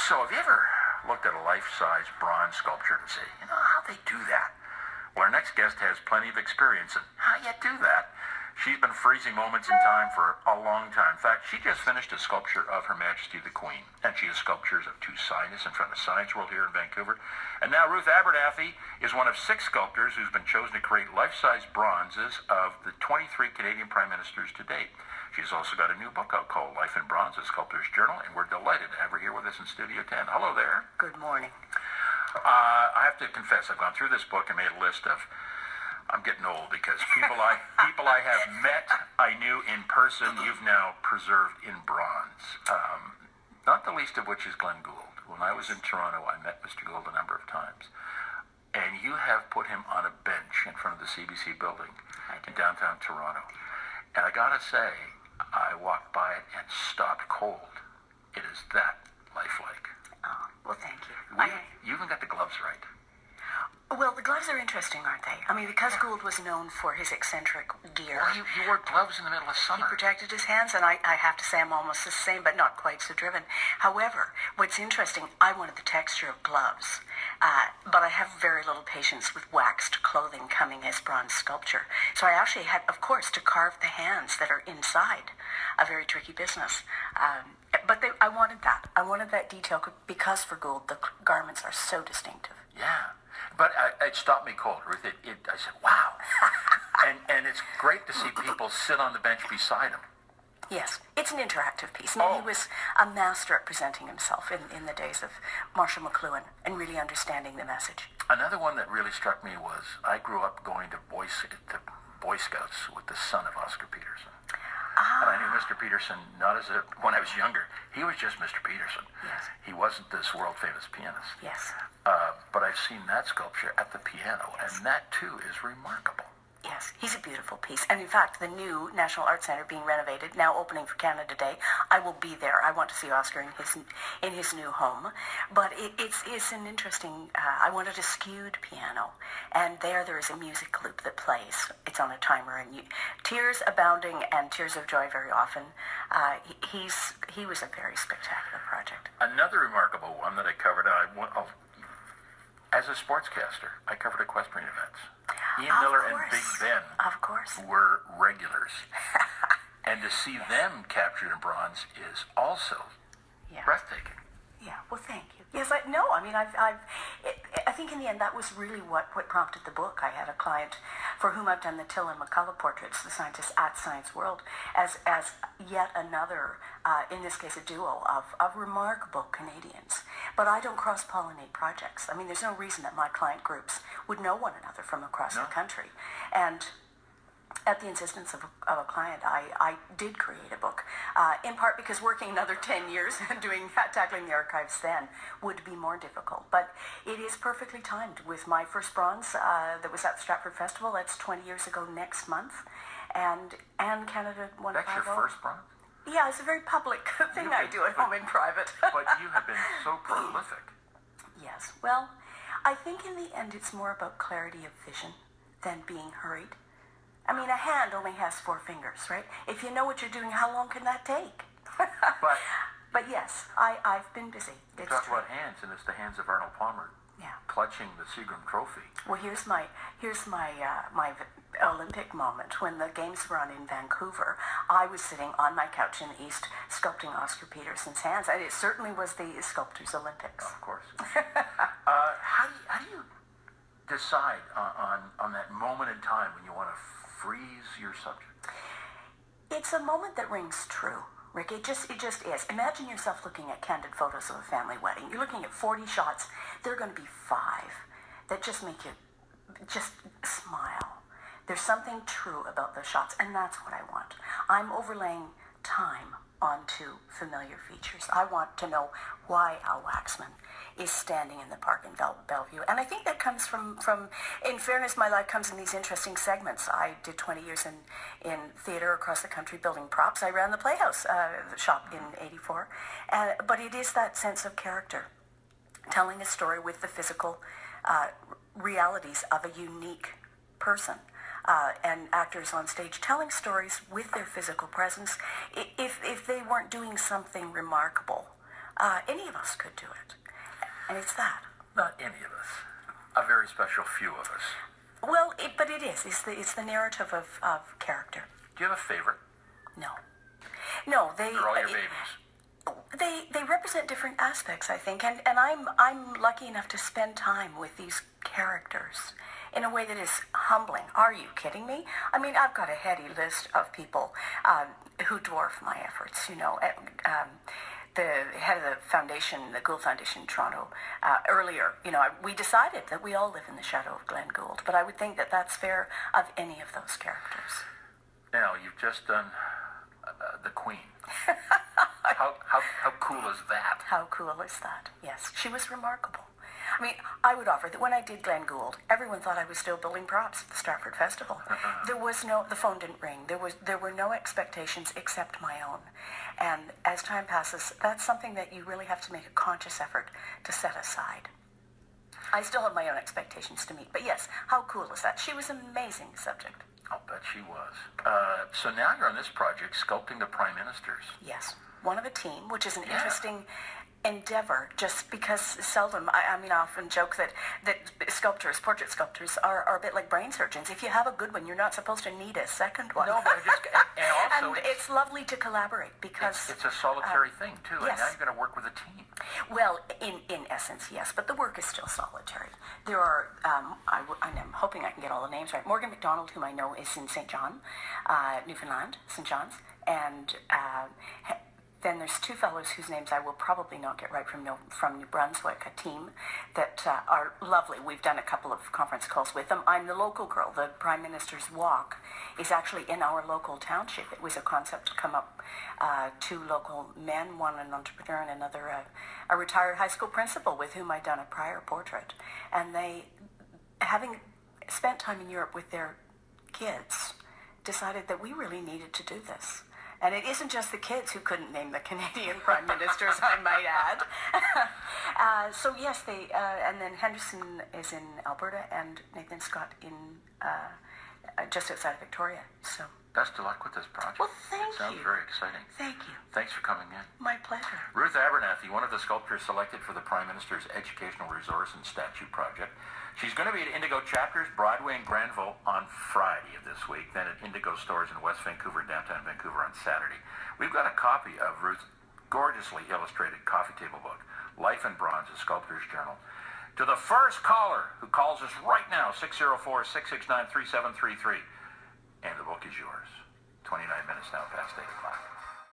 So have you ever looked at a life-size bronze sculpture and say, you know, how they do that? Well, our next guest has plenty of experience in how you do that. She's been freezing moments in time for a long time. In fact, she just finished a sculpture of Her Majesty the Queen, and she has sculptures of two scientists in front of Science World here in Vancouver. And now Ruth Abernethy is one of 6 sculptors who's been chosen to create life-size bronzes of the 23 Canadian Prime Ministers to date. She's also got a new book out called Life in Bronze, a Sculptor's Journal, and we're delighted to have her here with us in Studio 10. Hello there. Good morning. I have to confess, I've gone through this book and made a list of, I'm getting old because people I have met, I knew in person, you've now preserved in bronze. Not the least of which is Glenn Gould. When I was in Toronto, I met Mr. Gould a number of times. And you have put him on a bench in front of the CBC building in downtown Toronto. And I gotta say, I walked by it and stopped cold. It is that lifelike. Oh, well, thank you. You even got the gloves right. Well, the gloves are interesting, aren't they? I mean, because Gould was known for his eccentric gear. Well, he wore gloves in the middle of summer. He protected his hands, and I have to say I'm almost the same, but not quite so driven. However, what's interesting, I wanted the texture of gloves, but I have very little patience with waxed clothing coming as bronze sculpture. So I actually had, of course, to carve the hands that are inside. A very tricky business. But I wanted that. I wanted that detail because for Gould, the garments are so distinctive. Yeah. But it stopped me cold, Ruth. I said, wow. and it's great to see people sit on the bench beside him. Yes, it's an interactive piece. I mean, he was a master at presenting himself in the days of Marshall McLuhan and really understanding the message. Another one that really struck me was I grew up going to Boy Scouts with the son of Oscar Peterson. And I knew Mr. Peterson when I was younger. He was just Mr. Peterson. Yes. He wasn't this world-famous pianist. Yes. But I've seen that sculpture at the piano, Yes. and that, too, is remarkable. Yes, he's a beautiful piece. And in fact, the new National Arts Centre being renovated, now opening for Canada Day, I will be there. I want to see Oscar in his new home. But it's an interesting, I wanted a skewed piano. And there is a music loop that plays. It's on a timer. And tears abounding and tears of joy very often. He was a very spectacular project. Another remarkable one that I covered, as a sportscaster, I covered equestrian events. Ian Miller and Big Ben were regulars. And to see them captured in bronze is also breathtaking. Yeah, well, thank you. Yes, I think in the end that was really what prompted the book. I had a client for whom I've done the Till and McCullough portraits, the scientists at Science World, as yet another, in this case a duo of remarkable Canadians. But I don't cross-pollinate projects. I mean, there's no reason that my client groups would know one another from across the country. And at the insistence of a client, I did create a book, in part because working another 10 years and tackling the archives then would be more difficult. But it is perfectly timed with my first bronze that was at the Stratford Festival. That's 20 years ago next month. And Canada won 5-0. That's your first bronze? Yeah, it's a very public thing I do at home in private. But you have been so prolific. Yes. Well, I think in the end it's more about clarity of vision than being hurried. I mean, a hand only has 4 fingers, right? If you know what you're doing, how long can that take? But yes, I've been busy. You talk about hands, and it's the hands of Arnold Palmer clutching the Seagram Trophy. Well, here's my Olympic moment. When the games were on in Vancouver, I was sitting on my couch in the East sculpting Oscar Peterson's hands, and it certainly was the Sculptor's Olympics. Of course. How do you decide on that moment in time when you want to freeze your subject? It's a moment that rings true, Rick. It just is. Imagine yourself looking at candid photos of a family wedding. You're looking at 40 shots. There are going to be 5 that just make you just smile. There's something true about those shots, and that's what I want. I'm overlaying time onto familiar features. I want to know why Al Waxman is standing in the park in Bellevue. And I think that comes from, in fairness, my life comes in these interesting segments. I did 20 years in theater across the country building props. I ran the Playhouse shop in '84. But it is that sense of character, telling a story with the physical realities of a unique person. And actors on stage telling stories with their physical presence. If they weren't doing something remarkable, Any of us could do it. And it's that. Not any of us. A very special few of us. Well, but it is. It's the narrative of character. Do you have a favorite? No. No, they... They're all your babies. They represent different aspects, I think, and I'm lucky enough to spend time with these characters in a way that is humbling. Are you kidding me? I mean, I've got a heady list of people who dwarf my efforts. You know, the head of the foundation, the Gould Foundation in Toronto, earlier, you know, we decided that we all live in the shadow of Glenn Gould, but I would think that that's fair of any of those characters. Now, you've just done the Queen. How cool is that? How cool is that? Yes, she was remarkable. I mean, I would offer that when I did Glenn Gould, everyone thought I was still building props at the Stratford Festival. There was the phone didn't ring. There were no expectations except my own. And as time passes, that's something that you really have to make a conscious effort to set aside. I still have my own expectations to meet, but yes, how cool is that? She was an amazing subject. I'll bet she was. So now you're on this project, sculpting the prime ministers. Yes, one of a team, which is an interesting endeavor, just because seldom, I mean, I often joke that sculptors, portrait sculptors, are a bit like brain surgeons. If you have a good one, you're not supposed to need a second one. No, but and also and it's lovely to collaborate because... It's a solitary thing, too, yes. And now you're going to work with a team. Well, in essence, yes, but the work is still solitary. There are, I'm hoping I can get all the names right. Morgan MacDonald, whom I know is in St. John, Newfoundland, St. John's, and then there's two fellows whose names I will probably not get right from New Brunswick, a team that are lovely. We've done a couple of conference calls with them. I'm the local girl. The Prime Minister's Walk is actually in our local township. It was a concept to come up, two local men, one an entrepreneur and another a retired high school principal with whom I'd done a prior portrait. And they, having spent time in Europe with their kids, decided that we really needed to do this. And it isn't just the kids who couldn't name the Canadian prime ministers, I might add. So yes, and then Henderson is in Alberta and Nathan Scott in just outside of Victoria. So best of luck with this project. Well, thank you. It sounds very exciting. Thank you. Thanks for coming in. My pleasure. Ruth Abernethy, one of the sculptors selected for the Prime Minister's Educational Resource and Statue Project. She's going to be at Indigo Chapters, Broadway and Granville on Friday of this week, then at Indigo Stores in West Vancouver, downtown Vancouver on Saturday. We've got a copy of Ruth's gorgeously illustrated coffee table book, Life in Bronze, a Sculptor's Journal. To the first caller who calls us right now, 604-669-3733. And the book is yours. 29 minutes now past 8 o'clock.